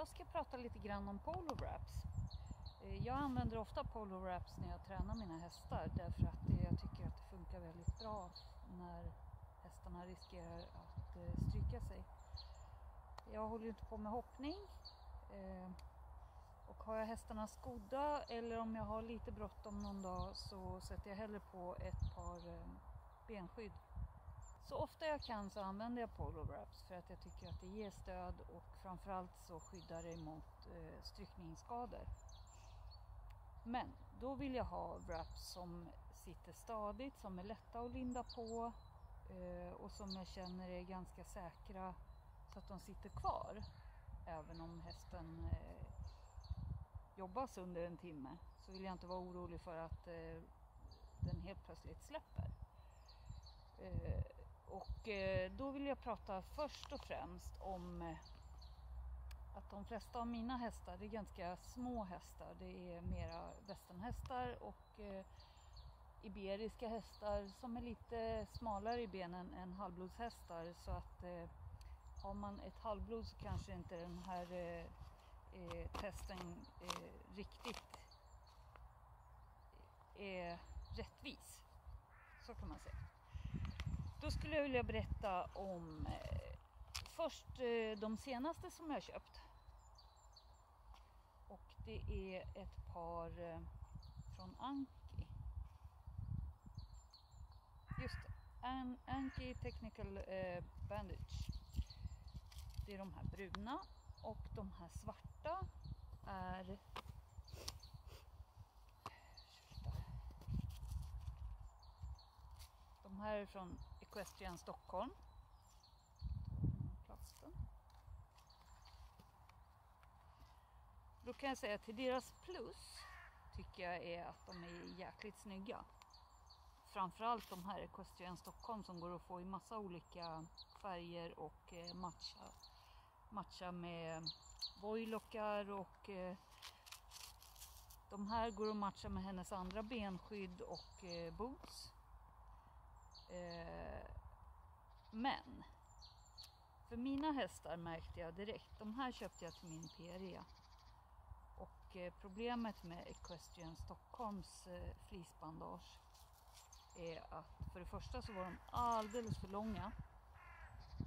Idag ska jag prata lite grann om polo wraps. Jag använder ofta polo wraps när jag tränar mina hästar därför att jag tycker att det funkar väldigt bra när hästarna riskerar att stryka sig. Jag håller inte på med hoppning och har jag hästarna skodda eller om jag har lite bråttom någon dag så sätter jag hellre på ett par benskydd. Så ofta jag kan så använder jag polo wraps för att jag tycker att det ger stöd och framförallt så skyddar det mot strykningsskador. Men då vill jag ha wraps som sitter stadigt, som är lätta att linda på och som jag känner är ganska säkra så att de sitter kvar även om hästen jobbas under en timme. Så vill jag inte vara orolig för att den helt plötsligt släpper. Och då vill jag prata först och främst om att de flesta av mina hästar, det är ganska små hästar. Det är mera västernhästar och iberiska hästar som är lite smalare i benen än halvblodshästar. Så att har man ett halvblod så kanske inte den här testen riktigt är rättvis. Så kan man säga. Då skulle jag vilja berätta om först de senaste som jag köpt. Och det är ett par från Anki. Just det, Anki Technical Bandage. Det är de här bruna och de här svarta är de här är från Equestrian Stockholm. Plasten. Då kan jag säga att till deras plus tycker jag är att de är jäkligt snygga. Framförallt de här Equestrian Stockholm som går att få i massa olika färger och matcha med vojlockar och de här går att matcha med hennes andra benskydd och boots. Men för mina hästar märkte jag direkt, de här köpte jag till min PRE och problemet med Equestrian Stockholms fleecebandage är att för det första så var de alldeles för långa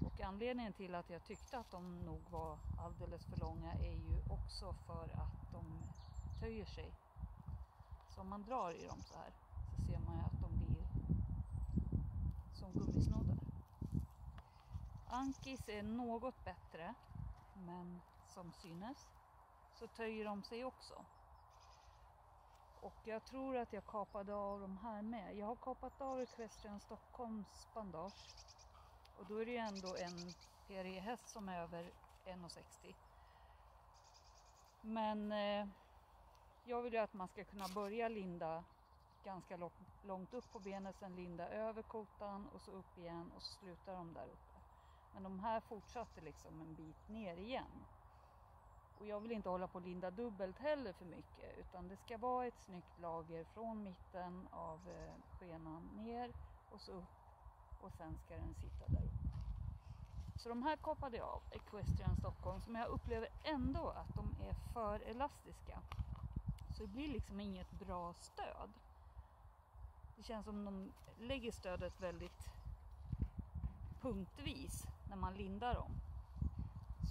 och anledningen till att jag tyckte att de nog var alldeles för långa är ju också för att de töjer sig. Så om man drar i dem så här så ser man ju att de blir som gummisnoddar. Ankis är något bättre, men som synes så töjer de sig också. Och jag tror att jag kapade av de här med. Jag har kapat av Equestrian Stockholms bandage. Och då är det ju ändå en PRE-häst som är över 1,60. Men jag vill ju att man ska kunna börja linda ganska långt upp på benet, sen linda över kotan och så upp igen och så slutar de där uppe. Men de här fortsatte liksom en bit ner igen. Och jag vill inte hålla på att linda dubbelt heller för mycket, utan det ska vara ett snyggt lager från mitten av skenan ner och så upp och sen ska den sitta där uppe. Så de här kapade jag av Equestrian Stockholm som jag upplever ändå att de är för elastiska. Så det blir liksom inget bra stöd. Det känns som de lägger stödet väldigt punktvis när man lindar dem.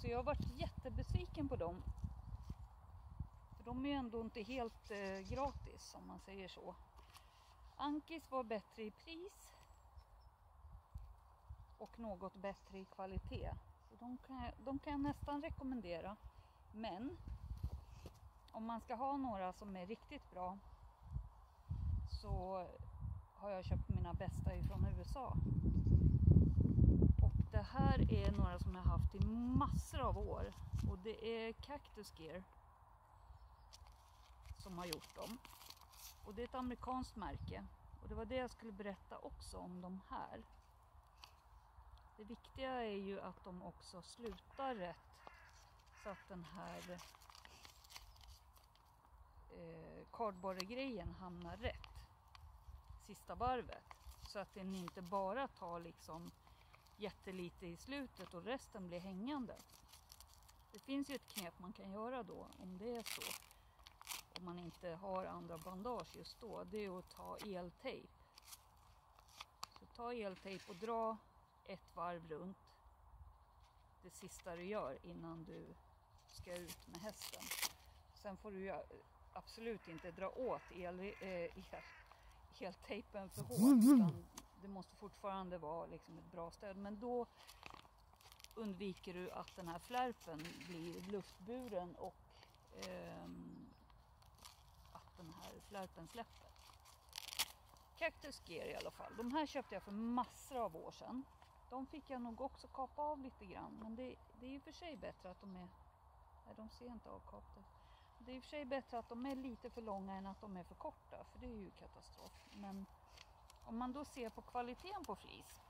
Så jag har varit jättebesviken på dem. För de är ju ändå inte helt gratis om man säger så. Ankis var bättre i pris. Och något bättre i kvalitet. Så de kan jag nästan rekommendera. Men om man ska ha några som är riktigt bra så har jag köpt mina bästa ifrån USA. Och det här är några som jag har haft i massor av år. Och det är Cactus Gear som har gjort dem. Och det är ett amerikanskt märke. Och det var det jag skulle berätta också om de här. Det viktiga är ju att de också slutar rätt. Så att den här kardborregrejen hamnar rätt sista varvet. Så att den inte bara tar liksom jättelite i slutet och resten blir hängande. Det finns ju ett knep man kan göra då om det är så. Om man inte har andra bandage just då. Det är att ta eltejp. Så ta eltejp och dra ett varv runt. Det sista du gör innan du ska ut med hästen. Sen får du ju absolut inte dra åt eltejpen för hårt. Utan det måste fortfarande vara liksom ett bra stöd. Men då undviker du att den här flärpen blir luftburen och att den här flärpen släpper. Cactus Gear i alla fall. De här köpte jag för massor av år sedan. De fick jag nog också kapa av lite grann. Men det är i och för sig bättre att de är... Nej, de ser inte avkapade. Det är i och för sig bättre att de är lite för långa än att de är för korta. För det är ju katastrof. Men om man då ser på kvaliteten på flis,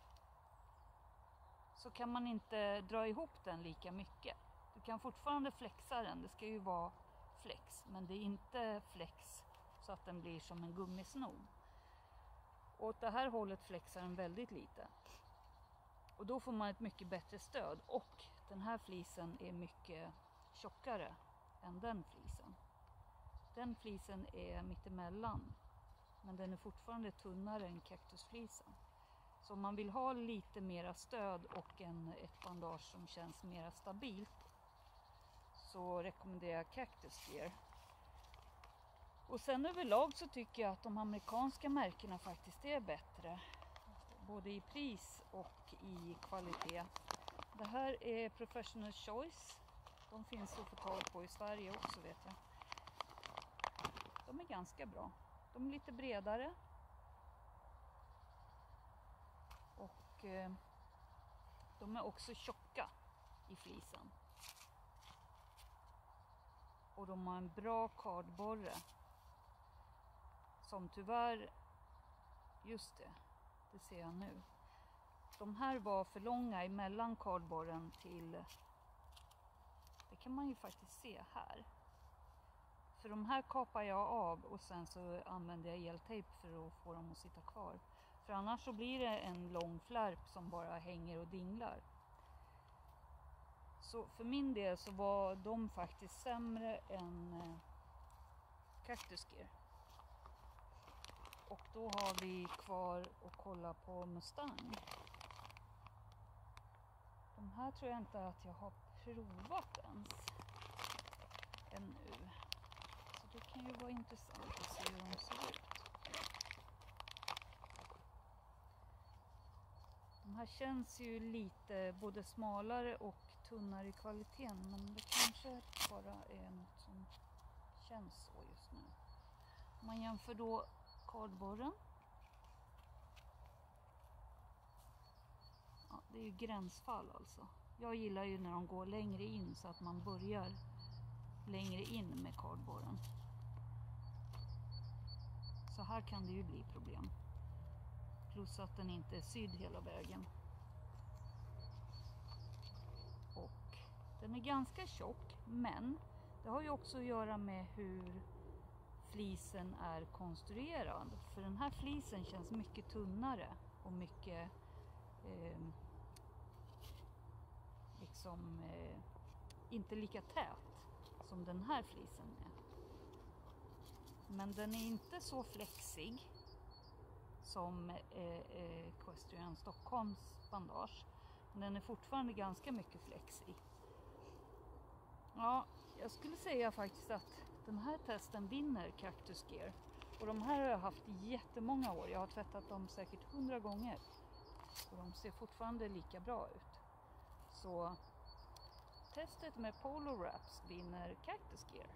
så kan man inte dra ihop den lika mycket. Du kan fortfarande flexa den. Det ska ju vara flex. Men det är inte flex så att den blir som en gummisnog. Och åt det här hållet flexar den väldigt lite. Och då får man ett mycket bättre stöd. Och den här flisen är mycket tjockare än den flisen. Den flisen är mittemellan. Men den är fortfarande tunnare än kaktusflisen. Så om man vill ha lite mera stöd och ett bandage som känns mera stabilt, så rekommenderar jag Cactus Gear. Och sen överlag så tycker jag att de amerikanska märkena faktiskt är bättre. Både i pris och i kvalitet. Det här är Professional Choice. De finns att få tag på i Sverige också, vet jag. De är ganska bra. De är lite bredare. Och de är också tjocka i flisen. Och de har en bra kardborre. Som tyvärr, just det ser jag nu. De här var för långa emellan kardborren till, det kan man ju faktiskt se här. För de här kapar jag av och sen så använder jag eltejp för att få dem att sitta kvar. För annars så blir det en lång flärp som bara hänger och dinglar. Så för min del så var de faktiskt sämre än Cactus Gear. Och då har vi kvar att kolla på Mustang. De här tror jag inte att jag har provat ens ännu. Så det kan ju vara intressant att se hur de ser ut. De här känns ju lite både smalare och tunnare i kvaliteten. Men det kanske bara är något som känns så just nu. Om man jämför då kardborren. Ja, det är ju gränsfall alltså. Jag gillar ju när de går längre in så att man börjar längre in med kardborren. Så här kan det ju bli problem. Plus att den inte är sydd hela vägen. Och den är ganska tjock, men det har ju också att göra med hur flisen är konstruerad. För den här flisen känns mycket tunnare och mycket inte lika tät som den här flisen är. Men den är inte så flexig som Equestrian Stockholms bandage. Men den är fortfarande ganska mycket flexig. Ja, jag skulle säga faktiskt att den här testen vinner Cactus Gear. Och de här har jag haft i jättemånga år. Jag har tvättat dem säkert 100 gånger. Och de ser fortfarande lika bra ut. Så testet med Polo Wraps vinner Cactus Gear.